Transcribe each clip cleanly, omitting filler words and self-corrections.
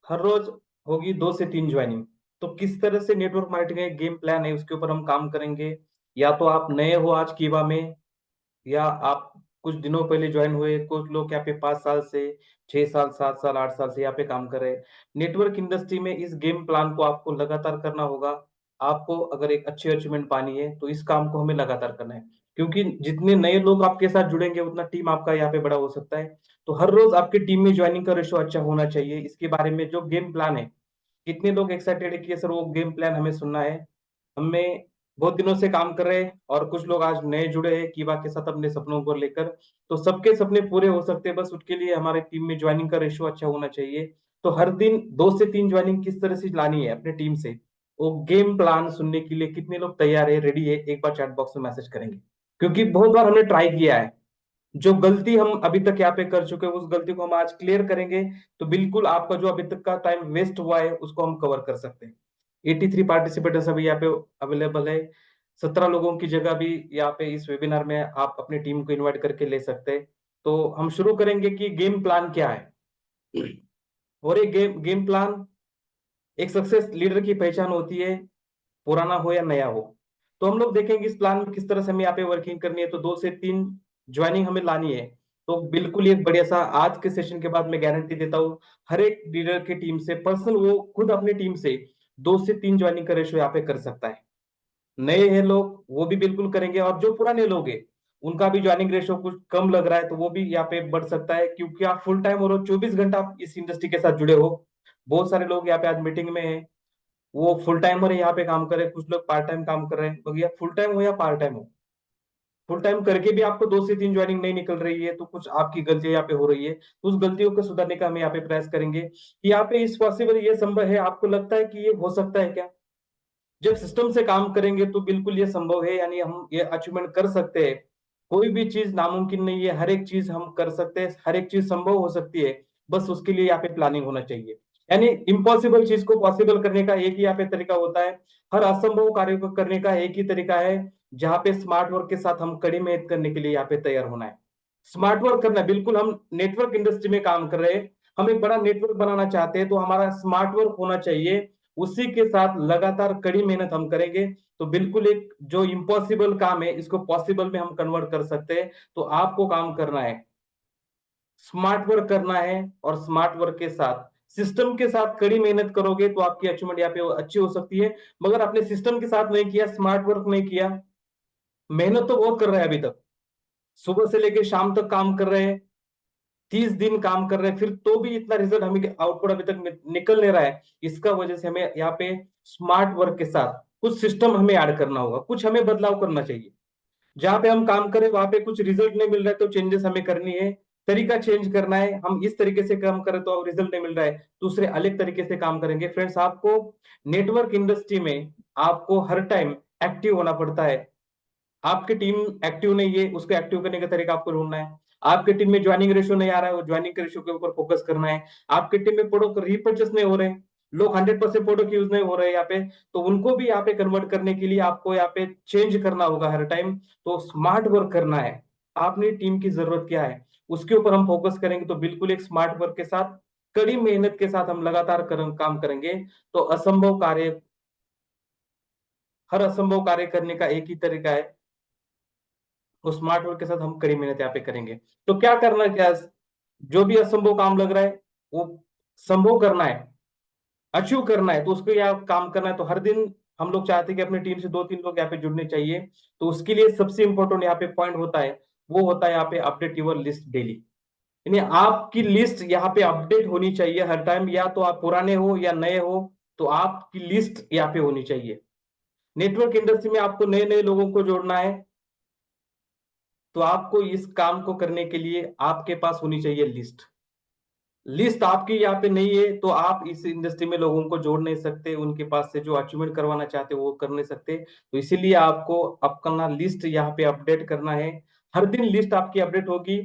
हर रोज होगी 2 से 3 ज्वाइनिंग। तो किस तरह से नेटवर्क मार्केटिंग का गेम प्लान है उसके ऊपर हम काम करेंगे। या तो आप नए हो आज कीवा में, या आप कुछ दिनों पहले ज्वाइन हुए, कुछ लोग यहाँ पे 5 साल से, 6 साल, 7 साल, 8 साल से यहाँ पे काम कर रहे हैं। नेटवर्क इंडस्ट्री में इस गेम प्लान को आपको लगातार करना होगा। आपको अगर एक अच्छी अचीवमेंट पानी है तो इस काम को हमें लगातार करना है, क्योंकि जितने नए लोग आपके साथ जुड़ेंगे उतना टीम आपका यहाँ पे बड़ा हो सकता है। तो हर रोज आपकी टीम में ज्वाइनिंग का रेशो अच्छा होना चाहिए। इसके बारे में जो गेम प्लान है, कितने लोग एक्साइटेड है कि सर वो गेम प्लान हमें सुनना है। हमें बहुत दिनों से काम कर रहे हैं और कुछ लोग आज नए जुड़े हैं कीवा के साथ अपने सपनों को लेकर। तो सबके सपने पूरे हो सकते हैं, बस उसके लिए हमारे टीम में ज्वाइनिंग का रेशियो अच्छा होना चाहिए। तो हर दिन 2 से 3 ज्वाइनिंग किस तरह से लानी है अपने टीम से, वो गेम प्लान सुनने के लिए कितने लोग तैयार है, रेडी है, एक बार चैट बॉक्स में मैसेज करेंगे। क्योंकि बहुत बार हमने ट्राई किया है, जो गलती हम अभी तक यहाँ पे कर चुके हैं उस गलती को हम आज क्लियर करेंगे। तो बिल्कुल आपका जो अभी तक का टाइम वेस्ट हुआ है उसको हम कवर कर सकते हैं। 83 पार्टिसिपेटर्स अभी यहाँ पे अवेलेबल है। 17 लोगों की जगह भी यहाँ पे इस वेबिनार में आप अपनी टीम को इनवाइट करके ले सकते हैं। तो हम शुरू करेंगे कि गेम प्लान क्या है। और एक गेम प्लान, एक सक्सेस लीडर की पहचान होती है, पुराना हो या नया हो। तो हम लोग देखेंगे इस प्लान में किस तरह से हमें यहाँ पे वर्किंग करनी है। तो 2 से 3 ज्वाइनिंग हमें लानी है। तो बिल्कुल एक बढ़िया सा आज के सेशन के बाद मैं गारंटी देता हूँ, हर एक लीडर की टीम से पर्सनल वो खुद अपनी टीम से 2 से 3 ज्वाइनिंग का रेशो यहाँ पे कर सकता है। नए हैं लोग वो भी बिल्कुल करेंगे, और जो पुराने लोग हैं उनका भी ज्वाइनिंग रेशो कुछ कम लग रहा है तो वो भी यहाँ पे बढ़ सकता है, क्योंकि आप फुल टाइम और 24 घंटा आप इस इंडस्ट्री के साथ जुड़े हो। बहुत सारे लोग यहाँ पे आज मीटिंग में है, वो फुल टाइमर यहाँ पे काम कर रहे हैं, कुछ लोग पार्ट टाइम काम कर रहे हैं। तो भैया फुल टाइम हो या पार्ट टाइम हो, फुल टाइम करके भी आपको 2 से 3 ज्वाइनिंग नहीं निकल रही है तो कुछ आपकी गलतियां यहाँ पे हो रही है। तो उस गलतियों को सुधारने का हम यहाँ पे प्रयास करेंगे कि यहाँ पे इस पॉसिबल ये संभव है, आपको लगता है कि ये हो सकता है क्या। जब सिस्टम से काम करेंगे तो बिल्कुल ये संभव है, यानी हम ये अचीवमेंट कर सकते हैं। कोई भी चीज नामुमकिन नहीं है, हर एक चीज हम कर सकते हैं, हर एक चीज संभव हो सकती है। बस उसके लिए यहाँ पे प्लानिंग होना चाहिए। यानी इम्पॉसिबल चीज को पॉसिबल करने का एक ही यहाँ पे तरीका होता है। हर असंभव कार्य को करने का एक ही तरीका है, जहाँ पे स्मार्ट वर्क के साथ हम कड़ी मेहनत करने के लिए यहाँ पे तैयार होना है। स्मार्ट वर्क करना है, बिल्कुल हम नेटवर्क इंडस्ट्री में काम कर रहे हैं, हम एक बड़ा नेटवर्क बनाना चाहते हैं तो हमारा स्मार्ट वर्क होना चाहिए। उसी के साथ लगातार कड़ी मेहनत हम करेंगे तो बिल्कुल एक जो इम्पॉसिबल काम है इसको पॉसिबल में हम कन्वर्ट कर सकते हैं। तो आपको काम करना है, स्मार्ट वर्क करना है, और स्मार्ट वर्क के साथ सिस्टम के साथ कड़ी मेहनत करोगे तो आपकी अचीवमेंट यहाँ पे अच्छी हो सकती है। मगर आपने सिस्टम के साथ नहीं किया, स्मार्ट वर्क नहीं किया, मेहनत तो बहुत कर रहे हैं अभी तक, सुबह से लेकर शाम तक काम कर रहे हैं, 30 दिन काम कर रहे हैं, फिर तो भी इतना रिजल्ट हमें आउटपुट अभी तक निकल नहीं रहा है। इसका वजह से हमें यहाँ पे स्मार्ट वर्क के साथ कुछ सिस्टम हमें ऐड करना होगा, कुछ हमें बदलाव करना चाहिए। जहां पे हम काम करें वहां पे कुछ रिजल्ट नहीं मिल रहा है तो चेंजेस हमें करनी है, तरीका चेंज करना है। हम इस तरीके से काम करें तो अब रिजल्ट नहीं मिल रहा है, दूसरे अलग तरीके से काम करेंगे। फ्रेंड्स, आपको नेटवर्क इंडस्ट्री में आपको हर टाइम एक्टिव होना पड़ता है। आपकी टीम एक्टिव नहीं है, उसको एक्टिव करने का तरीका आपको ढूंढना है। आपकी टीम में ज्वाइनिंग रेशियो नहीं आ रहा है, वो ज्वाइनिंग के रेशियो के ऊपर फोकस करना है। आपकी टीम में प्रोडक्ट रीपर्चेस नहीं हो रहे हैं, लोग 100% प्रोडक्ट यूज नहीं हो रहे हैं यहाँ पे, तो उनको भी यहाँ पे कन्वर्ट करने के लिए आपको यहाँ पे चेंज करना होगा हर टाइम। तो स्मार्ट वर्क करना है, अपनी टीम की जरूरत क्या है उसके ऊपर हम फोकस करेंगे तो बिल्कुल एक स्मार्ट वर्क के साथ कड़ी मेहनत के साथ हम लगातार काम करेंगे। तो असंभव कार्य, हर असंभव कार्य करने का एक ही तरीका है, तो स्मार्ट वर्क के साथ हम कड़ी मेहनत यहाँ पे करेंगे। तो क्या करना है, क्या जो भी असंभव काम लग रहा है वो संभव करना है, अचीव करना है, तो उसको यहाँ काम करना है। तो हर दिन हम लोग चाहते हैं कि अपनी टीम से 2-3 लोग यहाँ पे जुड़ने चाहिए। तो उसके लिए सबसे इंपॉर्टेंट यहाँ पे पॉइंट होता है, वो होता है यहाँ पे अपडेट यूर लिस्ट डेली। यानी आपकी लिस्ट यहाँ पे अपडेट होनी चाहिए हर टाइम, या तो आप पुराने हो या नए हो, तो आपकी लिस्ट यहाँ पे होनी चाहिए। नेटवर्क इंडस्ट्री में आपको नए नए लोगों को जोड़ना है, तो आपको इस काम को करने के लिए आपके पास होनी चाहिए लिस्ट। लिस्ट आपकी यहाँ पे नहीं है तो आप इस इंडस्ट्री में लोगों को जोड़ नहीं सकते, उनके पास से जो अचीवमेंट करवाना चाहते हो वो कर नहीं सकते। तो इसीलिए आपको अपना लिस्ट यहाँ पे अपडेट करना है। हर दिन लिस्ट आपकी अपडेट होगी,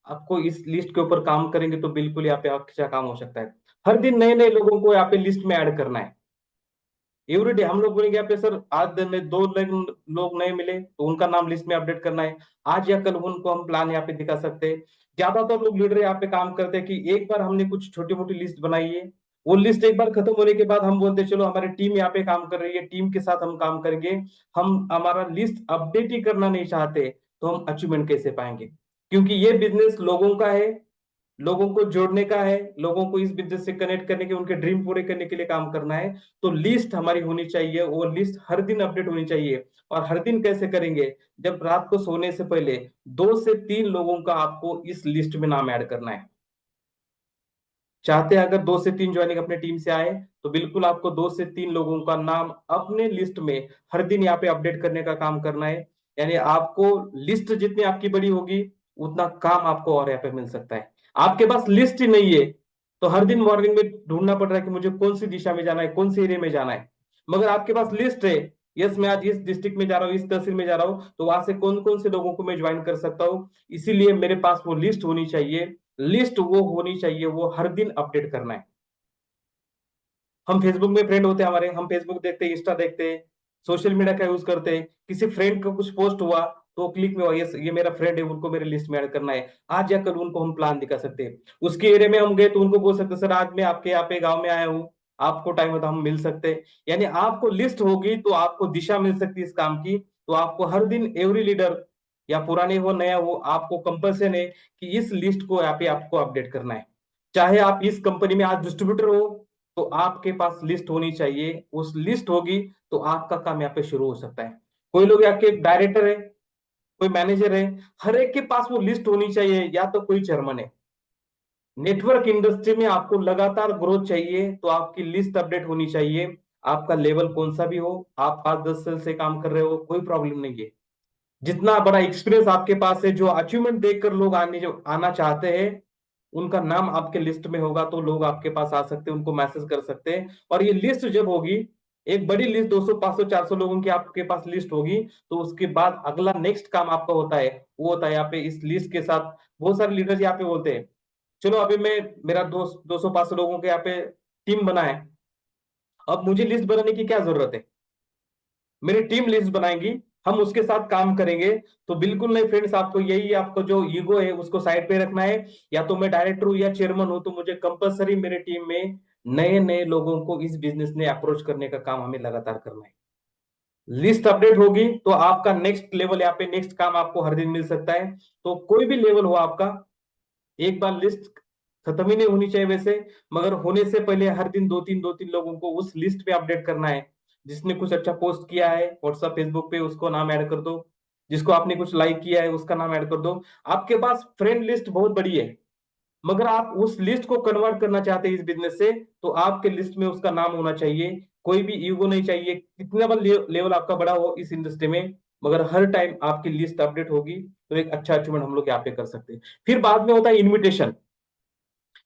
आपको इस लिस्ट के ऊपर काम करेंगे तो बिल्कुल यहाँ पे आपका काम हो सकता है। हर दिन नए नए लोगों को यहाँ पे लिस्ट में ऐड करना है। एवरीडे हम लोग बोलेंगे यहाँ पे सर आज दिन में 2 लोग नए मिले तो उनका नाम लिस्ट में अपडेट करना है, आज या कल उनको हम प्लान यहाँ पे दिखा सकते हैं। ज्यादातर लोग लीडर यहाँ पे काम करते हैं कि एक बार हमने कुछ छोटी मोटी लिस्ट बनाई है, वो लिस्ट एक बार खत्म होने के बाद हम बोलते हैं चलो हमारी टीम यहाँ पे काम कर रही है, टीम के साथ हम काम करेंगे। हम हमारा लिस्ट अपडेट ही करना नहीं चाहते, तो हम अचीवमेंट कैसे पाएंगे? क्योंकि ये बिजनेस लोगों का है, लोगों को जोड़ने का है, लोगों को इस बिजनेस से कनेक्ट करने के, उनके ड्रीम पूरे करने के लिए काम करना है। तो लिस्ट हमारी होनी चाहिए, वो लिस्ट हर दिन अपडेट होनी चाहिए। और हर दिन कैसे करेंगे? जब रात को सोने से पहले 2 से 3 लोगों का आपको इस लिस्ट में नाम ऐड करना है। चाहते हैं अगर 2 से 3 ज्वाइनिंग अपने टीम से आए, तो बिल्कुल आपको 2 से 3 लोगों का नाम अपने लिस्ट में हर दिन यहाँ पे अपडेट करने का काम करना है। यानी आपको लिस्ट जितनी आपकी बड़ी होगी, उतना काम आपको और यहाँ पे मिल सकता है। आपके पास लिस्ट ही नहीं है, तो हर दिन मॉर्निंग में ढूंढना पड़ रहा है कि मुझे कौन सी दिशा में जाना है, कौन से एरिया में जाना है। मगर आपके पास लिस्ट है, यस मैं आज इस डिस्ट्रिक्ट में जा रहा हूँ, इस तहसील में जा रहा हूँ, तो वहां से कौन कौन से लोगों को मैं ज्वाइन कर सकता हूँ। इसीलिए मेरे पास वो लिस्ट होनी चाहिए। लिस्ट वो होनी चाहिए, वो हर दिन अपडेट करना है। हम फेसबुक में फ्रेंड होते हैं हमारे, हम फेसबुक देखते हैं, इंस्टा देखते हैं, सोशल मीडिया का यूज करते हैं। किसी फ्रेंड का कुछ पोस्ट हुआ तो क्लिक में ये मेरा फ्रेंड है, उनको मेरे लिस्ट में ऐड करना है। आज जाकर उनको हम प्लान दिखा सकते हैं। उसके एरिया में हम गए तो उनको बोल सकते हैं सर आज मैं आपके यहाँ पे गाँव में आया हूँ, आपको टाइम होता हम मिल सकते हैं। यानी आपको लिस्ट होगी तो आपको दिशा मिल सकती है इस काम की। तो आपको हर दिन एवरी लीडर, या पुराने हो नया हो, आपको कंपल्सन है कि इस लिस्ट को यहाँ पे आपको अपडेट करना है। चाहे आप इस कंपनी में आज डिस्ट्रीब्यूटर हो, तो आपके पास लिस्ट होनी चाहिए। उस लिस्ट होगी तो आपका काम यहाँ पे शुरू हो सकता है। कोई लोग आपके डायरेक्टर है, कोई मैनेजर है, हर एक के पास वो लिस्ट होनी चाहिए, या तो कोई चेयरमैन है। नेटवर्क इंडस्ट्री में आपको लगातार ग्रोथ चाहिए, तो आपकी लिस्ट अपडेट होनी चाहिए। आपका लेवल कौन सा भी हो, आप 5-10 साल से काम कर रहे हो, कोई प्रॉब्लम नहीं है। जितना बड़ा एक्सपीरियंस आपके पास है, जो अचीवमेंट देखकर लोग आना चाहते हैं, उनका नाम आपके लिस्ट में होगा, तो लोग आपके पास आ सकते हैं, उनको मैसेज कर सकते हैं। और ये लिस्ट जब होगी, एक बड़ी लिस्ट 200 500 400 लोगों की आपके पास लिस्ट होगी, तो उसके बाद अगला नेक्स्ट काम आपका होता है, वो होता है यहाँ पे इस लिस्ट के साथ। बहुत सारे लीडर यहाँ पे बोलते हैं चलो अभी मैं, मेरा दोस्त 200 500 लोगों के यहाँ पे टीम बना है, अब मुझे लिस्ट बनाने की क्या जरूरत है? मेरी टीम लिस्ट बनाएंगी, हम उसके साथ काम करेंगे। तो बिल्कुल नहीं फ्रेंड्स, आपको यही, आपको जो ईगो है उसको साइड पे रखना है। या तो मैं डायरेक्टर हूं या चेयरमैन हूं, तो मुझे कंपलसरी मेरे टीम में नए नए लोगों को इस बिजनेस ने अप्रोच करने का काम हमें लगातार करना है। लिस्ट अपडेट होगी तो आपका नेक्स्ट लेवल, यहाँ पे नेक्स्ट काम आपको हर दिन मिल सकता है। तो कोई भी लेवल हो आपका, एक बार लिस्ट खत्म ही नहीं होनी चाहिए वैसे, मगर होने से पहले हर दिन दो तीन लोगों को उस लिस्ट पे अपडेट करना है। जिसने कुछ अच्छा पोस्ट किया है व्हाट्सएप फेसबुक पे, उसको नाम ऐड कर दो। जिसको आपने कुछ लाइक किया है उसका नाम ऐड कर दो। आपके पास फ्रेंड लिस्ट बहुत बड़ी है, मगर आप उस लिस्ट को कन्वर्ट करना चाहते हैं इस बिजनेस से, तो आपके लिस्ट में उसका नाम होना चाहिए। कोई भी ईगो नहीं चाहिए, कितना भी लेवल आपका बड़ा हो इस इंडस्ट्री में, मगर हर टाइम आपकी लिस्ट अपडेट होगी, तो एक अच्छा अचीवमेंट हम लोग यहाँ पे कर सकते हैं। फिर बाद में होता है इनविटेशन।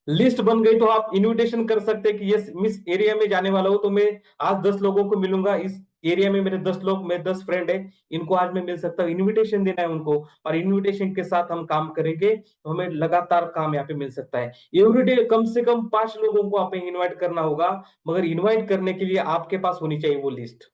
लिस्ट बन गई तो आप इनविटेशन कर सकते हैं कि यस मिस एरिया में जाने वाला हूं, तो मैं आज 10 लोगों को मिलूंगा। इस एरिया में मेरे 10 लोग, मेरे 10 फ्रेंड है, इनको आज मैं मिल सकता हूँ। इनविटेशन देना है उनको, और इनविटेशन के साथ हम काम करेंगे तो हमें लगातार काम यहाँ पे मिल सकता है। एवरीडे कम से कम 5 लोगों को आप इन्वाइट करना होगा, मगर इन्वाइट करने के लिए आपके पास होनी चाहिए वो लिस्ट।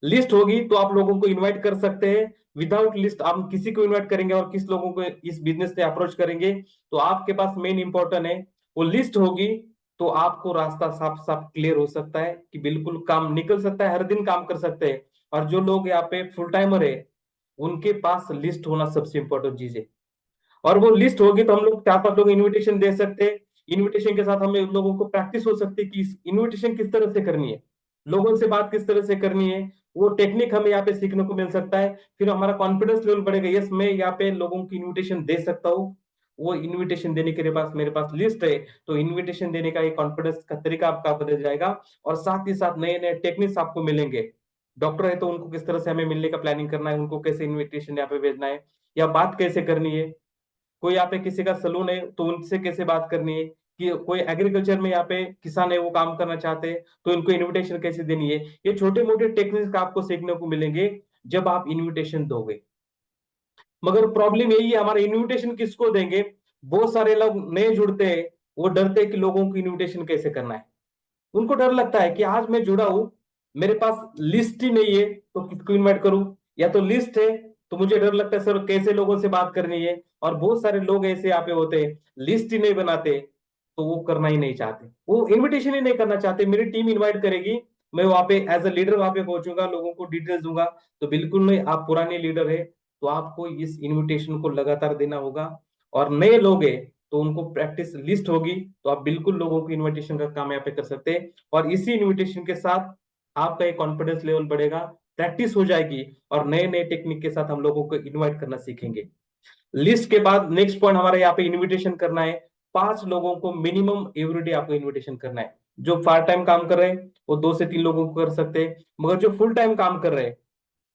लिस्ट होगी तो आप लोगों को इनवाइट कर सकते हैं। विदाउट लिस्ट आप किसी को इनवाइट करेंगे और किस लोगों को इस बिजनेस से अप्रोच करेंगे, तो आपके पास मेन इंपॉर्टेंट है वो लिस्ट होगी। तो आपको रास्ता साफ साफ क्लियर हो सकता है कि बिल्कुल काम निकल सकता है, हर दिन काम कर सकते हैं। और जो लोग यहाँ पे फुल टाइमर है, उनके पास लिस्ट होना सबसे इंपॉर्टेंट चीज है। और वो लिस्ट होगी तो हम लोग 4-5 लोग इनविटेशन दे सकते हैं। इनविटेशन के साथ हमें लोगों को प्रैक्टिस हो सकती है कि इनविटेशन किस तरह से करनी है, लोगों से बात किस तरह से करनी है। वो टेक्निक हमें यहाँ पे सीखने को मिल सकता है। फिर हमारा कॉन्फिडेंस लेवल बढ़ेगा, यस मैं यहाँ पे लोगों की इन्विटेशन दे सकता हूँ। वो इन्विटेशन देने के लिए पास मेरे पास लिस्ट है, तो इन्विटेशन देने का एक कॉन्फिडेंस का तरीका आपका बदल जाएगा। और साथ ही साथ नए नए टेक्निक्स आपको मिलेंगे। डॉक्टर है तो उनको किस तरह से हमें मिलने का प्लानिंग करना है, उनको कैसे इन्विटेशन यहाँ पे भेजना है, या बात कैसे करनी है। कोई यहाँ पे किसी का सलून है तो उनसे कैसे बात करनी है, कि कोई एग्रीकल्चर में यहाँ पे किसान है वो काम करना चाहते हैं तो इनको इनविटेशन कैसे देनी है। ये छोटे मोटे टेक्निक्स आपको सीखने को मिलेंगे जब आप इनविटेशन दोगे। मगर प्रॉब्लम यही है, हमारा इनविटेशन किसको देंगे? बहुत सारे लोग नए जुड़ते हैं, वो डरते हैं कि लोगों को इनविटेशन कैसे करना है। उनको डर लगता है कि आज मैं जुड़ा हूं, मेरे पास लिस्ट ही नहीं है तो किसको इनवाइट करूं, या तो लिस्ट है तो मुझे डर लगता है सर कैसे लोगों से बात करनी है। और बहुत सारे लोग ऐसे यहाँ पे होते हैं, लिस्ट ही नहीं बनाते, तो वो करना ही नहीं चाहते, वो इनविटेशन ही नहीं करना चाहते। मेरी टीम इनवाइट करेगी, मैं वहां पे एज अ लीडर वहां पे पहुंचूंगा, लोगों को डिटेल्स दूंगा। तो बिल्कुल नहीं, आप पुराने लीडर है तो आपको इस इनविटेशन को लगातार देना होगा। और नए लोग हैं तो उनको प्रैक्टिस लिस्ट होगी, तो आप बिल्कुल लोगों को इनविटेशन का काम यहाँ पे कर सकते हैं। और इसी इनविटेशन के साथ आपका एक कॉन्फिडेंस लेवल बढ़ेगा, प्रैक्टिस हो जाएगी, और नए नए टेक्निक के साथ हम लोगों को इनवाइट करना सीखेंगे। लिस्ट के बाद नेक्स्ट पॉइंट हमारा यहाँ पे इनविटेशन करना है। 5 लोगों को मिनिमम एवरीडे आपको इनविटेशन करना है। जो पार्ट टाइम काम कर रहे हैं वो 2 से 3 लोगों को कर सकते हैं, मगर जो फुल टाइम काम कर रहे हैं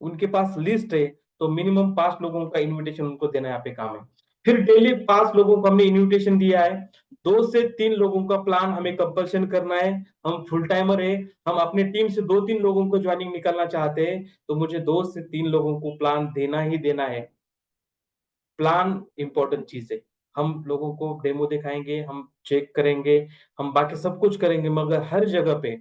उनके पास लिस्ट है, तो मिनिमम 5 लोगों का इनविटेशन उनको देना यहाँ पे काम है। फिर डेली 5 लोगों को हमने इनविटेशन दिया है, 2 से 3 लोगों का प्लान हमें कंपल्शन करना है। हम फुल टाइमर है, हम अपने टीम से 2-3 लोगों को ज्वाइनिंग निकालना चाहते हैं, तो मुझे 2 से 3 लोगों को प्लान देना ही देना है। प्लान इंपॉर्टेंट चीज है। हम लोगों को डेमो दिखाएंगे, हम चेक करेंगे, हम बाकी सब कुछ करेंगे, मगर हर जगह पे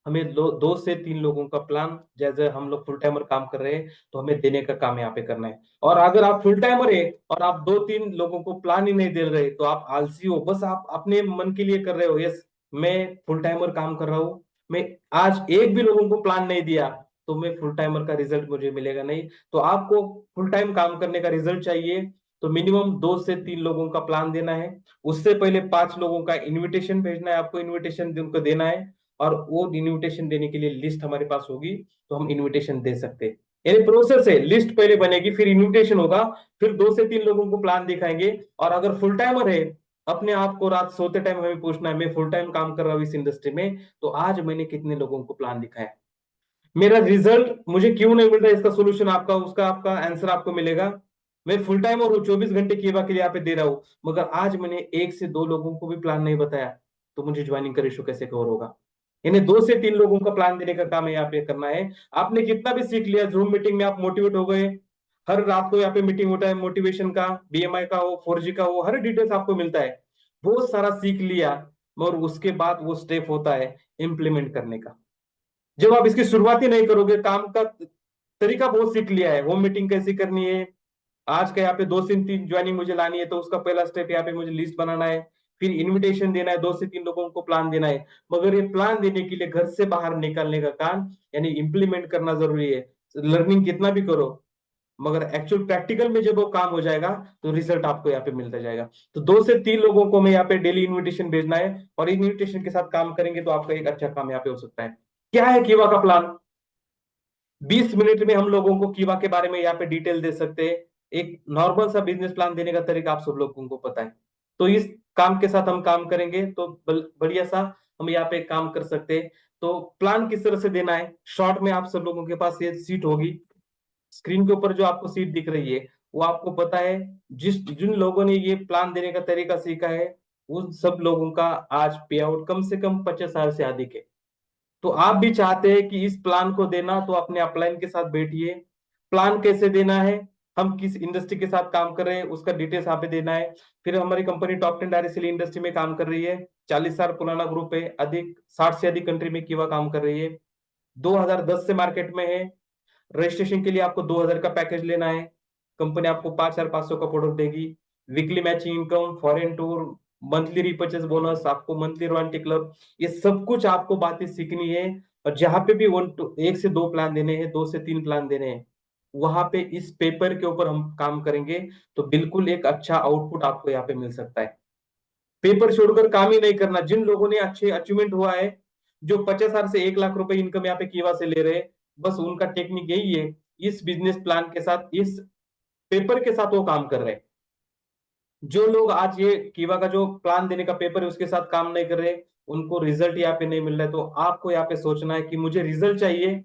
हमें 2 से 3 लोगों का प्लान, जैसे हम लोग फुल टाइमर काम कर रहे हैं तो हमें देने का काम यहाँ पे करना है। और अगर आप फुल टाइमर है और आप 2-3 लोगों को प्लान ही नहीं दे रहे तो आप आलसी हो, बस आप अपने मन के लिए कर रहे हो। यस, मैं फुल टाइमर काम कर रहा हूँ, मैं आज एक भी लोगों को प्लान नहीं दिया तो मैं फुल टाइमर का रिजल्ट मुझे मिलेगा नहीं। तो आपको फुल टाइम काम करने का रिजल्ट चाहिए तो मिनिमम 2 से 3 लोगों का प्लान देना है। उससे पहले 5 लोगों का इन्विटेशन भेजना है, आपको इन्विटेशन उनको देना है। और वो इनविटेशन देने के लिए लिस्ट हमारे पास होगी, तो हम इनविटेशन दे सकते हैं। यानी प्रोसेस है, लिस्ट पहले बनेगी, फिर इनविटेशन होगा, फिर 2 से 3 लोगों को प्लान दिखाएंगे। और अगर फुल टाइमर है, अपने आप को रात सोते टाइम हमें पूछना है, मैं फुल टाइम काम कर रहा हूँ इस इंडस्ट्री में, तो आज मैंने कितने लोगों को प्लान दिखाया, मेरा रिजल्ट मुझे क्यों नहीं मिल रहा है, इसका सोल्यूशन आपका, उसका आपका आंसर आपको मिलेगा। मैं फुल टाइम और 24 घंटे की के लिए यहाँ पे दे रहा हूँ, मगर आज मैंने 1 से 2 लोगों को भी प्लान नहीं बताया, तो मुझे ज्वाइनिंग का रेशो कैसे कवर होगा। इन्हें 2 से 3 लोगों का प्लान देने का काम है यहाँ पे करना है। आपने कितना भी सीख लिया, जूम मीटिंग में आप मोटिवेट हो गए, हर रात को यहाँ पे मीटिंग होता है, मोटिवेशन का, बीएमआई का हो, 4G का हो, हर डिटेल्स आपको मिलता है, बहुत सारा सीख लिया, मगर उसके बाद वो स्टेप होता है इम्प्लीमेंट करने का। जब आप इसकी शुरुआत ही नहीं करोगे, काम का तरीका बहुत सीख लिया है, होम मीटिंग कैसे करनी है, आज का यहाँ पे 2 से 3 ज्वाइनिंग मुझे लानी है, तो उसका पहला स्टेप यहाँ पे मुझे लिस्ट बनाना है, फिर इनविटेशन देना है, 2 से 3 लोगों को प्लान देना है। मगर ये प्लान देने के लिए घर से बाहर निकलने का काम, यानी इंप्लीमेंट करना जरूरी है। लर्निंग कितना भी करो, मगर एक्चुअल प्रैक्टिकल में जब वो काम हो जाएगा तो रिजल्ट आपको यहाँ पे मिलता जाएगा। तो 2 से 3 लोगों को मैं यहाँ पे डेली इन्विटेशन भेजना है, और इन्विटेशन के साथ काम करेंगे तो आपका एक अच्छा काम यहाँ पे हो सकता है। क्या है कीवा का प्लान? 20 मिनट में हम लोगों को कीवा के बारे में यहाँ पे डिटेल दे सकते हैं। एक नॉर्मल सा बिजनेस प्लान देने का तरीका आप सब लोगों को पता है, तो इस काम के साथ हम काम करेंगे तो बढ़िया सा हम यहाँ पे काम कर सकते हैं। तो प्लान किस तरह से देना है, शॉर्ट में आप सब लोगों के पास ये सीट होगी, स्क्रीन के ऊपर जो आपको सीट दिख रही है वो आपको पता है। जिन लोगों ने ये प्लान देने का तरीका सीखा है उन सब लोगों का आज पे आउट कम से कम 50,000 से अधिक है। तो आप भी चाहते हैं कि इस प्लान को देना, तो अपने अपलाइन के साथ बैठिए, प्लान कैसे देना है, हम किस इंडस्ट्री के साथ काम कर रहे हैं उसका डिटेल्स यहाँ पे देना है। फिर हमारी company top 10 direct selling industry में काम कर रही है, 40 साल पुराना ग्रुप है, अधिक 60 से अधिक कंट्री में कीवा काम कर रही है, 2010 से मार्केट में है। रजिस्ट्रेशन के लिए आपको 2,000 का पैकेज लेना है, कंपनी आपको 5,500 का प्रोडक्ट देगी, weekly matching income, foreign tour, monthly repurchase bonus, आपको मंथली रॉयल्टी क्लब, ये सब कुछ आपको बातें सीखनी है। और जहां पे भी 1 से 2 प्लान देने हैं, 2 से 3 प्लान देने हैं, वहां पे इस पेपर के ऊपर हम काम करेंगे, तो बिल्कुल एक अच्छा आउटपुट आपको यहाँ पे मिल सकता है। पेपर छोड़कर काम ही नहीं करना। जिन लोगों ने अच्छे अचीवमेंट हुआ है, जो 50,000 से 1 लाख रुपए इनकम यहाँ पे कीवा से ले रहे हैं, बस उनका टेक्निक यही है, इस बिजनेस प्लान के साथ, इस पेपर के साथ वो काम कर रहे हैं। जो लोग आज ये कीवा का जो प्लान देने का पेपर है उसके साथ काम नहीं कर रहे, उनको रिजल्ट यहाँ पे नहीं मिल रहा है। तो आपको यहाँ पे सोचना है कि मुझे रिजल्ट चाहिए,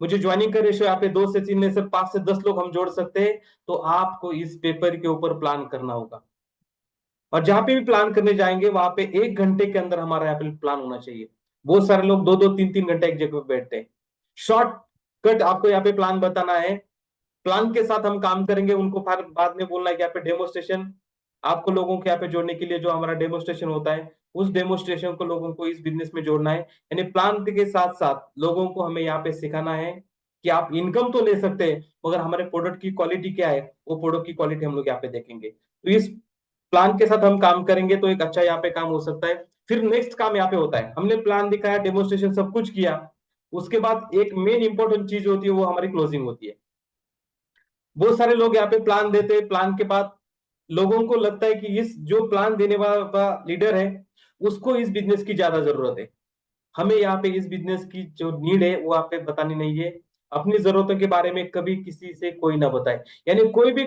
मुझे ज्वाइनिंग का रेशियो यहाँ पे 2 से 3 में से 5 से 10 लोग हम जोड़ सकते हैं, तो आपको इस पेपर के ऊपर प्लान करना होगा। और जहां पे भी प्लान करने जाएंगे वहां पे 1 घंटे के अंदर हमारा यहाँ पे प्लान होना चाहिए। बहुत सारे लोग 2-2 3-3 घंटे एक जगह पे बैठते हैं। शॉर्ट कट आपको यहाँ पे प्लान बताना है, प्लान के साथ हम काम करेंगे। उनको फिर बाद में बोलना है कि यहाँ पे डेमोस्ट्रेशन, आपको लोगों के यहाँ पे जोड़ने के लिए जो हमारा डेमोस्ट्रेशन होता है, उस डेमोस्ट्रेशन को लोगों को इस बिजनेस में जोड़ना है। यानी प्लान के साथ साथ लोगों को हमें यहाँ पे सिखाना है कि आप इनकम तो ले सकते हैं, मगर हमारे प्रोडक्ट की क्वालिटी क्या है, वो प्रोडक्ट की क्वालिटी हम लोग यहाँ पे देखेंगे। तो इस प्लान के साथ हम काम करेंगे तो एक अच्छा यहाँ पे काम हो सकता है। फिर नेक्स्ट काम यहाँ पे होता है, हमने प्लान दिखाया, डेमोस्ट्रेशन सब कुछ किया, उसके बाद एक मेन इंपॉर्टेंट चीज होती है, वो हमारी क्लोजिंग होती है। बहुत सारे लोग यहाँ पे प्लान देते हैं, प्लान के बाद लोगों को लगता है कि इस जो प्लान देने वाला लीडर है उसको इस बिजनेस की ज्यादा जरूरत है। हमें यहाँ पे इस बिजनेस की जो नीड है वो आप पे बतानी नहीं है। अपनी जरूरतों के बारे में कभी किसी से कोई ना बताए, यानी कोई भी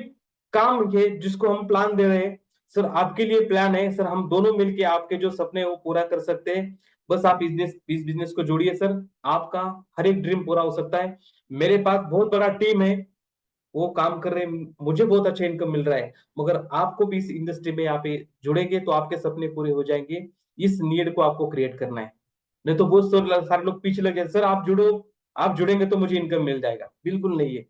काम है जिसको हम प्लान दे रहे हैं, सर आपके लिए प्लान है सर, हम दोनों मिलके आपके जो सपने हैं वो पूरा कर सकते हैं, बस आप इस बिजनेस को जोड़िए सर, आपका हर एक ड्रीम पूरा हो सकता है। मेरे पास बहुत बड़ा टीम है, वो काम कर रहे हैं, मुझे बहुत अच्छा इनकम मिल रहा है, मगर आपको भी इस इंडस्ट्री में यहाँ पे जुड़ेंगे तो आपके सपने पूरे हो जाएंगे। इस नीड को आपको क्रिएट करना है। नहीं तो बहुत सारे लोग पीछे लग जाते, सर आप जुड़ो, आप जुड़ेंगे तो मुझे इनकम मिल जाएगा, बिल्कुल नहीं है।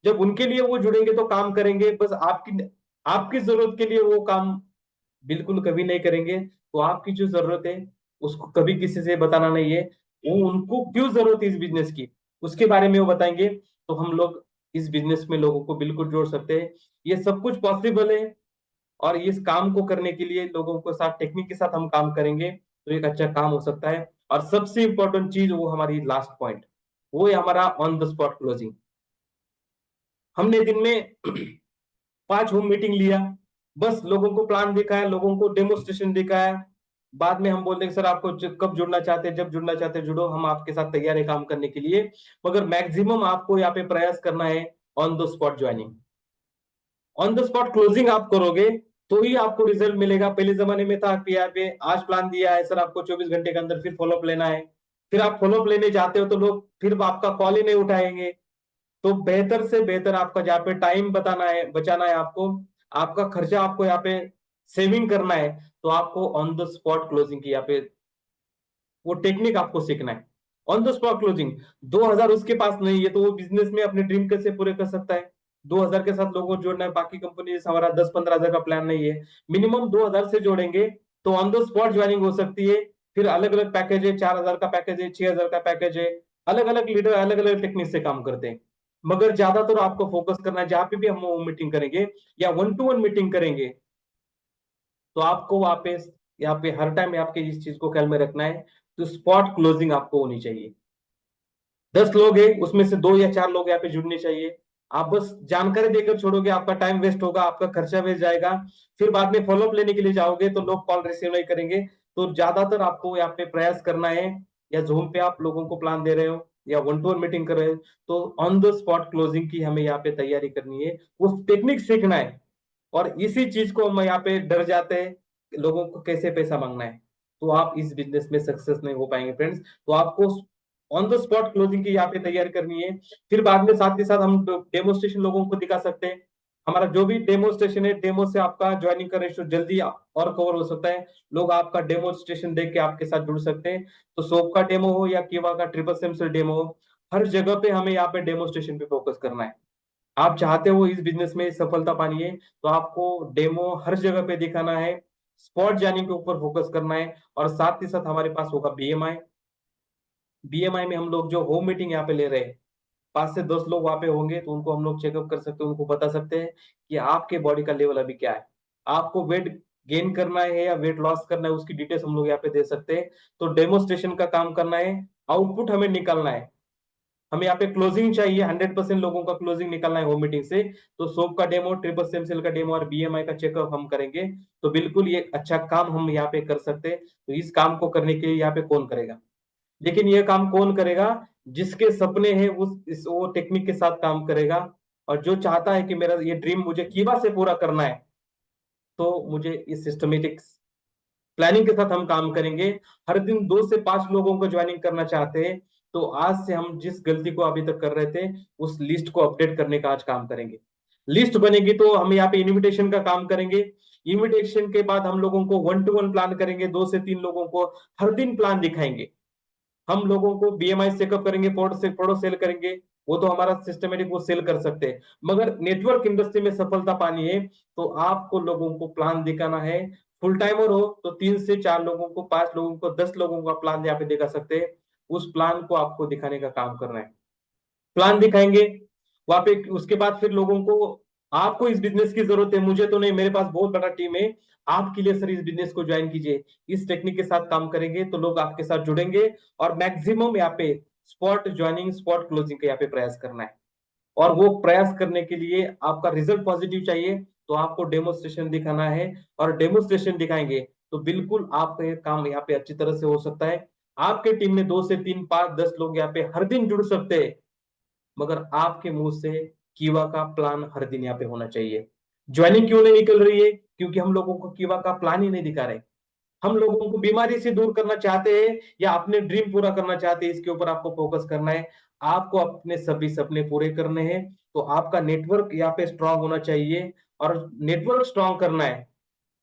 जब उनके लिए वो जुड़ेंगे तो काम करेंगे, बस आपकी आपकी जरूरत के लिए वो काम बिल्कुल कभी नहीं करेंगे। तो आपकी जो जरूरत है उसको कभी किसी से बताना नहीं है, वो उनको क्यों जरूरत है इस बिजनेस की उसके बारे में वो बताएंगे, तो हम लोग इस बिजनेस में लोगों को बिल्कुल जोड़ सकते हैं। ये सब कुछ पॉसिबल है, और इस काम को करने के लिए लोगों के साथ, टेक्निक के साथ हम काम करेंगे तो एक अच्छा काम हो सकता है। और सबसे इंपॉर्टेंट चीज वो हमारी लास्ट पॉइंट, वो है हमारा ऑन द स्पॉट क्लोजिंग। हमने दिन में 5 होम मीटिंग लिया, बस लोगों को प्लान दिखाया, लोगों को डेमोस्ट्रेशन दिखाया, बाद में हम बोलते हैं सर आपको कब जुड़ना चाहते हैं, जब जुड़ना चाहते हैं जुड़ो, हम आपके साथ तैयार है काम करने के लिए। मगर मैक्सिमम आपको यहाँ पे प्रयास करना है on the spot joining. On the spot closing आप करोगे तो ही आपको रिजल्ट मिलेगा। पहले जमाने में था कि यहाँ पे आज प्लान दिया है सर, आपको 24 घंटे के अंदर फिर फॉलोअप लेना है, फिर आप फॉलोअप लेने जाते हो तो लोग फिर आपका कॉल ही नहीं उठाएंगे। तो बेहतर से बेहतर आपका जहाँ पे टाइम बताना है, बचाना है आपको, आपका खर्चा आपको यहाँ पे सेविंग करना है, तो आपको ऑन द स्पॉट क्लोजिंग की यहाँ पे वो टेक्निक आपको सीखना है। ऑन द स्पॉट क्लोजिंग, 2000 उसके पास नहीं है तो वो बिजनेस में अपने ड्रीम कैसे पूरे कर सकता है? 2000 के साथ लोगों को जोड़ना है, बाकी कंपनी जैसे हमारा 10-15 हजार का प्लान नहीं है, मिनिमम 2000 से जोड़ेंगे तो ऑन द स्पॉट ज्वाइनिंग हो सकती है। फिर अलग अलग पैकेज है, 4000 का पैकेज है, 6000 का पैकेज है, अलग अलग लीडर अलग अलग टेक्निक से काम करते हैं। मगर ज्यादातर आपको फोकस करना है, जहां पे भी हम मीटिंग करेंगे या 1-to-1 मीटिंग करेंगे, तो आपको वहां पे यहाँ पे हर टाइम आपके इस चीज को ख्याल में रखना है, तो स्पॉट क्लोजिंग आपको होनी चाहिए। 10 लोग हैं उसमें से 2 या 4 लोग यहाँ पे जुड़ने चाहिए। आप बस जानकारी देकर छोड़ोगे, आपका टाइम वेस्ट होगा, आपका खर्चा वेस्ट जाएगा, फिर बाद में फॉलोअप लेने के लिए जाओगे तो लोग कॉल रिसीव नहीं करेंगे। तो ज्यादातर आपको यहाँ पे प्रयास करना है, या जूम पे आप लोगों को प्लान दे रहे हो या 1-to-1 मीटिंग कर रहे हो, तो ऑन द स्पॉट क्लोजिंग की हमें यहाँ पे तैयारी करनी है, वो टेक्निक सीखना है। और इसी चीज को हम यहाँ पे डर जाते हैं, लोगों को कैसे पैसा मांगना है, तो आप इस बिजनेस में सक्सेस नहीं हो पाएंगे फ्रेंड्स। तो आपको ऑन द स्पॉट क्लोजिंग की यहाँ पे तैयारी करनी है। फिर बाद में साथ के साथ हम डेमोस्ट्रेशन लोगों को दिखा सकते हैं। हमारा जो भी डेमोस्ट्रेशन है, डेमो से आपका ज्वाइनिंग का रेशियो जल्दी और कवर हो सकता है। लोग आपका डेमोस्ट्रेशन देख के आपके साथ जुड़ सकते हैं। तो सोप का डेमो हो या कीवा का ट्रिपल सेम डेमो हो, हर जगह पे हमें यहाँ पे डेमोस्ट्रेशन पे फोकस करना है। आप चाहते हो इस बिजनेस में सफलता पानी है, तो आपको डेमो हर जगह पे दिखाना है, स्पॉट जाने के ऊपर फोकस करना है। और साथ ही साथ हमारे पास होगा बीएमआई। बीएमआई में हम लोग जो होम मीटिंग यहाँ पे ले रहे हैं, 5 से 10 लोग वहां पे होंगे, तो उनको हम लोग चेकअप कर सकते हैं, उनको बता सकते हैं कि आपके बॉडी का लेवल अभी क्या है, आपको वेट गेन करना है या वेट लॉस करना है, उसकी डिटेल्स हम लोग यहाँ पे दे सकते हैं। तो डेमोस्ट्रेशन का काम करना है, आउटपुट हमें निकालना है। हमें यहाँ पे क्लोजिंग चाहिए, 100% लोगों का क्लोजिंग निकालना है होम मीटिंग से। तो सोप का डेमो, ट्रिपल सेम सेल का डेमो और बीएमआई का चेकअप हम करेंगे, तो बिल्कुल ये अच्छा काम हम यहाँ पे कर सकते हैं। तो इस काम को करने के लिए यहाँ पे कौन करेगा? लेकिन ये काम कौन करेगा? जिसके सपने हैं वो टेक्निक के साथ काम करेगा। और जो चाहता है कि मेरा ये ड्रीम मुझे कीवा से पूरा करना है, तो मुझे इस सिस्टमेटिक प्लानिंग के साथ हम काम करेंगे। हर दिन 2 से 5 लोगों को ज्वाइनिंग करना चाहते हैं, तो आज से हम जिस गलती को अभी तक कर रहे थे उस लिस्ट को अपडेट करने का आज काम करेंगे। लिस्ट बनेगी तो हम यहाँ पे इनविटेशन का काम करेंगे। इनविटेशन के बाद हम लोगों को 1-to-1 प्लान करेंगे, 2 से 3 लोगों को हर दिन प्लान दिखाएंगे। हम लोगों को बीएमआई चेकअप करेंगे, प्रोडो सेल करेंगे, वो तो हमारा सिस्टमेटिक वो सेल कर सकते हैं। मगर नेटवर्क इंडस्ट्री में सफलता पानी है तो आपको लोगों को प्लान दिखाना है। फुल टाइमर हो तो 3 से 4 लोगों को, 5 लोगों को, 10 लोगों का प्लान यहाँ पे दिखा सकते हैं। उस प्लान को आपको दिखाने का काम करना है। प्लान दिखाएंगे वहां पे, उसके बाद फिर लोगों को आपको इस बिजनेस की जरूरत है, मुझे तो नहीं, मेरे पास बहुत बड़ा टीम है, आपके लिए सर इस बिजनेस को ज्वाइन कीजिए। इस टेक्निक के साथ काम करेंगे तो लोग आपके साथ जुड़ेंगे, और मैक्सिमम यहाँ पे स्पॉट ज्वाइनिंग स्पॉट क्लोजिंग का यहाँ पे प्रयास करना है। और वो प्रयास करने के लिए आपका रिजल्ट पॉजिटिव चाहिए, तो आपको डेमोस्ट्रेशन दिखाना है, और डेमोस्ट्रेशन दिखाएंगे तो बिल्कुल आपका ये काम यहाँ पे अच्छी तरह से हो सकता है। आपके टीम में 2 से 3 5 10 लोग यहाँ पे हर दिन जुड़ सकते हैं, मगर आपके मुंह से कीवा का प्लान हर दिन यहाँ पे होना चाहिए। ज्वाइनिंग क्यों नहीं निकल रही है? क्योंकि हम लोगों को कीवा का प्लान ही नहीं दिखा रहे। हम लोगों को बीमारी से दूर करना चाहते हैं या अपने ड्रीम पूरा करना चाहते हैं, इसके ऊपर आपको फोकस करना है। आपको अपने सभी सपने पूरे करने हैं, तो आपका नेटवर्क यहाँ पे स्ट्रांग होना चाहिए, और नेटवर्क स्ट्रांग करना है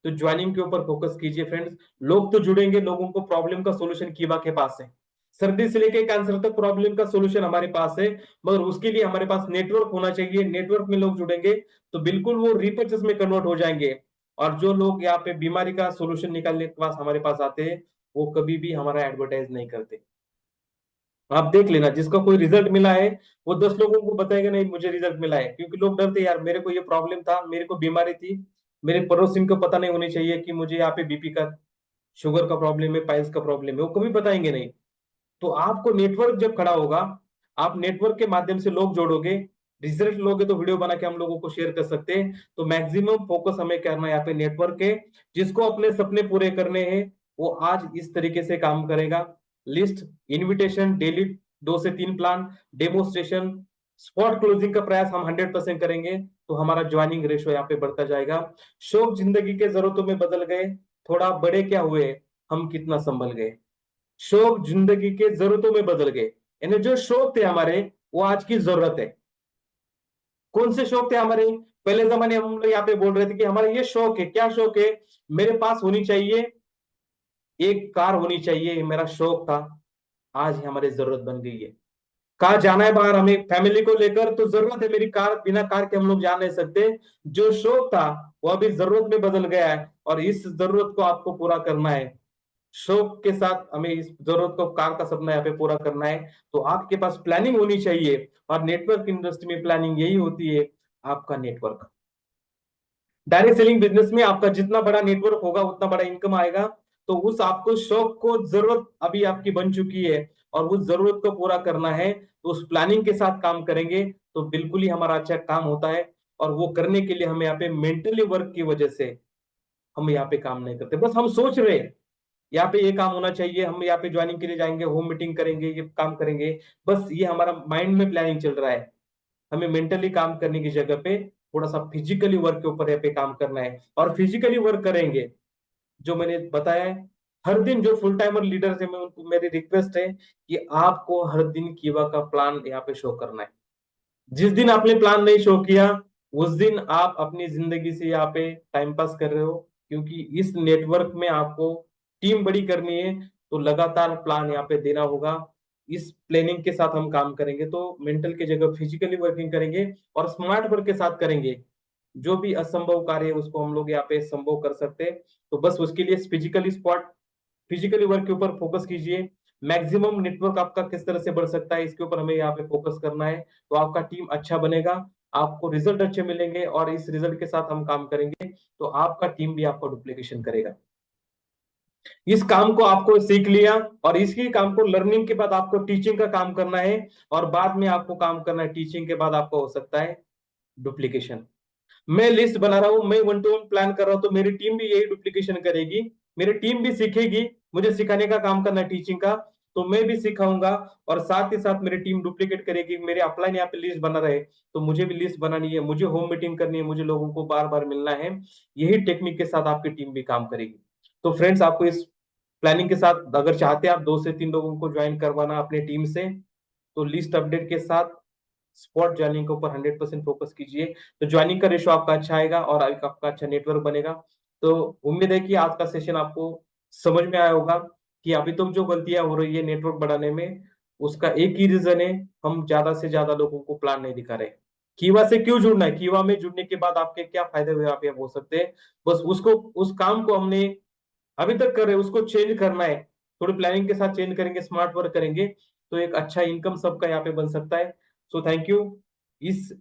तो ज्वाइनिंग के ऊपर फोकस कीजिए फ्रेंड्स। लोग तो जुड़ेंगे, लोगों को प्रॉब्लम का सोल्यूशन कीवा के पास है। सर्दी से लेकर कैंसर तक प्रॉब्लम का सोल्यूशन हमारे पास है, मगर उसके लिए हमारे पास नेटवर्क होना चाहिए। नेटवर्क में लोग जुड़ेंगे तो बिल्कुल वो रिपर्चेस में कन्वर्ट हो जाएंगे। और जो लोग यहाँ पे बीमारी का सोल्यूशन निकालने के पास हमारे पास आते हैं, वो कभी भी हमारा एडवर्टाइज नहीं करते। आप देख लेना, जिसका कोई रिजल्ट मिला है वो 10 लोगों को बताएगा नहीं मुझे रिजल्ट मिला है, क्योंकि लोग डरते हैं, यार मेरे को ये प्रॉब्लम था, मेरे को बीमारी थी, मेरे पड़ोसी को पता नहीं होनी चाहिए कि मुझे यहाँ पे बीपी का, शुगर का प्रॉब्लम है, पाइल्स का प्रॉब्लम है, वो कभी बताएंगे नहीं। तो आपको नेटवर्क जब खड़ा होगा, आप नेटवर्क के माध्यम से लोग जोड़ोगे, रिजल्ट लोगे, तो वीडियो बना के हम लोगों को शेयर कर सकते हैं। तो मैक्सिमम फोकस हमें करना है यहाँ पे नेटवर्क के। जिसको अपने सपने पूरे करने हैं वो आज इस तरीके से काम करेगा। लिस्ट, इनविटेशन, डेली 2 से 3 प्लान, डेमोस्ट्रेशन, स्पॉट क्लोजिंग का प्रयास हम 100% करेंगे, तो हमारा ज्वाइनिंग रेशो यहाँ पे बढ़ता जाएगा। शौक जिंदगी के जरूरतों में बदल गए, थोड़ा बड़े क्या हुए, हम कितना संभल गए। शौक जिंदगी के जरूरतों में बदल गए, यानी जो शौक थे हमारे वो आज की जरूरत है। कौन से शौक थे हमारे? पहले जमाने हम लोग यहाँ पे बोल रहे थे कि हमारा ये शौक है, क्या शौक है? मेरे पास होनी चाहिए एक कार, होनी चाहिए, ये मेरा शौक था, आज ये हमारी जरूरत बन गई है। कहा जाना है बाहर हमें फैमिली को लेकर, तो जरूरत है मेरी कार, बिना कार के हम लोग जा नहीं सकते। जो शौक था वो अभी जरूरत में बदल गया है, और इस जरूरत को आपको पूरा करना है। शौक के साथ हमें इस जरूरत को, कार का सपना यहाँ पे पूरा करना है, तो आपके पास प्लानिंग होनी चाहिए। और नेटवर्क इंडस्ट्री में प्लानिंग यही होती है, आपका नेटवर्क। डायरेक्ट सेलिंग बिजनेस में आपका जितना बड़ा नेटवर्क होगा उतना बड़ा इनकम आएगा। तो उस आपको शौक को, जरूरत अभी आपकी बन चुकी है और उस जरूरत को पूरा करना है, तो उस प्लानिंग के साथ काम करेंगे तो बिल्कुल ही हमारा अच्छा काम होता है। और वो करने के लिए हमें यहाँ पे मेंटली वर्क की वजह से हम यहाँ पे काम नहीं करते, बस हम सोच रहे हैं यहाँ पे ये काम होना चाहिए, हम यहाँ पे ज्वाइनिंग के लिए जाएंगे, होम मीटिंग करेंगे, ये काम करेंगे, बस ये हमारा माइंड में प्लानिंग चल रहा है। हमें मेंटली काम करने की जगह पे थोड़ा सा फिजिकली वर्क के ऊपर यहाँ पे काम करना है, और फिजिकली वर्क करेंगे जो मैंने बताया है। हर दिन जो फुल टाइमर लीडर है, मैं उनको मेरी रिक्वेस्ट है कि आपको हर दिन कीवा का प्लान यहाँ पे शो करना है। जिस दिन आपने प्लान नहीं शो किया, उस दिन आप अपनी जिंदगी से यहाँ पे टाइम पास कर रहे हो, क्योंकि इस नेटवर्क में आपको टीम बड़ी करनी है, तो लगातार प्लान यहाँ पे देना होगा। इस प्लानिंग के साथ हम काम करेंगे तो मेंटल की जगह फिजिकली वर्किंग करेंगे, और स्मार्ट वर्क के साथ करेंगे। जो भी असंभव कार्य है उसको हम लोग यहाँ पे संभव कर सकते हैं। तो बस उसके लिए फिजिकली वर्क के ऊपर फोकस कीजिए। मैक्सिमम नेटवर्क आपका किस तरह से बढ़ सकता है, इसके ऊपर हमें यहाँ पे फोकस करना है, तो आपका टीम अच्छा बनेगा, आपको रिजल्ट अच्छे मिलेंगे, और इस रिजल्ट के साथ हम काम करेंगे तो आपका टीम भी आपको डुप्लीकेशन करेगा। इस काम को आपको सीख लिया, और इसी काम को लर्निंग के बाद आपको टीचिंग का काम करना है, और बाद में आपको काम करना है टीचिंग के बाद आपको हो सकता है डुप्लीकेशन। मैं लिस्ट बना रहा हूं, मैं 1 to 1 प्लान कर रहा हूं, तो मेरी टीम भी यही डुप्लीकेशन करेगी, मेरी टीम भी सीखेगी। मुझे सिखाने का काम करना है टीचिंग का, तो मैं भी सिखाऊंगा, और साथ ही साथ मेरी टीम डुप्लीकेट करेगी। मेरे अपलाइन यहाँ पे लिस्ट बना रहे तो मुझे भी लिस्ट बनानी है, मुझे होम मीटिंग करनी है, मुझे लोगों को बार बार मिलना है। यही टेक्निक के साथ आपकी टीम भी काम करेगी। तो फ्रेंड्स, आपको इस प्लानिंग के साथ अगर चाहते हैं आप 2 से 3 लोगों को ज्वाइन करवाना अपने टीम से, तो लिस्ट अपडेट के साथ स्पॉट ज्वाइनिंग के ऊपर 100% फोकस कीजिए, तो ज्वाइनिंग का रेशो आपका अच्छा आएगा और आपका अच्छा नेटवर्क बनेगा। तो उम्मीद है कि आज का सेशन आपको समझ में आया होगा कि अभी तक जो गलतियां हो रही है नेटवर्क बढ़ाने में, उसका एक ही रीजन है, हम ज्यादा से ज्यादा लोगों को प्लान नहीं दिखा रहे। कीवा से क्यों जुड़ना है, कीवा में जुड़ने के बाद आपके क्या फायदे हुए आप ये हो सकते हैं, बस उसको, उस काम को हमने अभी तक कर रहे हैं उसको चेंज करना है। थोड़ी प्लानिंग के साथ चेंज करेंगे, स्मार्ट वर्क करेंगे, तो एक अच्छा इनकम सबका यहाँ पे बन सकता है। So thank you. इस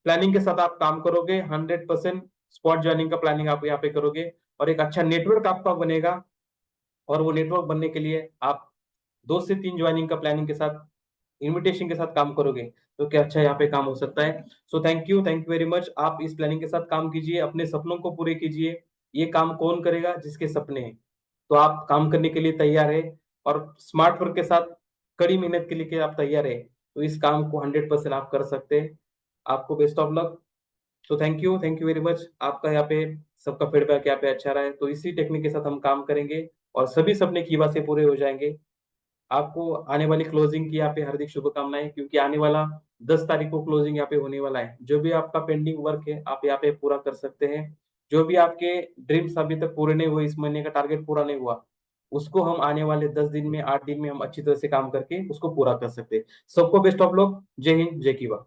प्लानिंग के साथ आप काम करोगे, 100% स्पॉट ज्वाइनिंग का प्लानिंग आप यहाँ पे करोगे और एक अच्छा नेटवर्क आपका बनेगा। और वो नेटवर्क बनने के लिए आप 2 से 3 ज्वाइनिंग का प्लानिंग के साथ, इन्विटेशन के साथ काम करोगे, तो क्या अच्छा यहाँ पे काम हो सकता है। So thank you very much. आप इस प्लानिंग के साथ काम कीजिए, अपने सपनों को पूरे कीजिए। ये काम कौन करेगा? जिसके सपने हैं। तो आप काम करने के लिए तैयार है और स्मार्ट वर्क के साथ कड़ी मेहनत के लिए आप तैयार है, तो इस काम को 100% आप कर सकते हैं। आपको बेस्ट ऑफ लक। तो थैंक यू वेरी मच। आपका यहाँ पे सबका फीडबैक यहाँ पे अच्छा रहा है, तो इसी टेक्निक के साथ हम काम करेंगे और सभी सपने की बात से पूरे हो जाएंगे। आपको आने वाली क्लोजिंग की यहाँ पे हार्दिक शुभकामनाएं, क्योंकि आने वाला 10 तारीख को क्लोजिंग यहाँ पे होने वाला है। जो भी आपका पेंडिंग वर्क है आप यहाँ पे पूरा कर सकते हैं। जो भी आपके ड्रीम्स अभी तक पूरे नहीं हुए, इस महीने का टारगेट पूरा नहीं हुआ, उसको हम आने वाले 10 दिन में, 8 दिन में हम अच्छी तरह से काम करके उसको पूरा कर सकते हैं। सबको बेस्ट ऑफ लक। जय हिंद, जय किवा।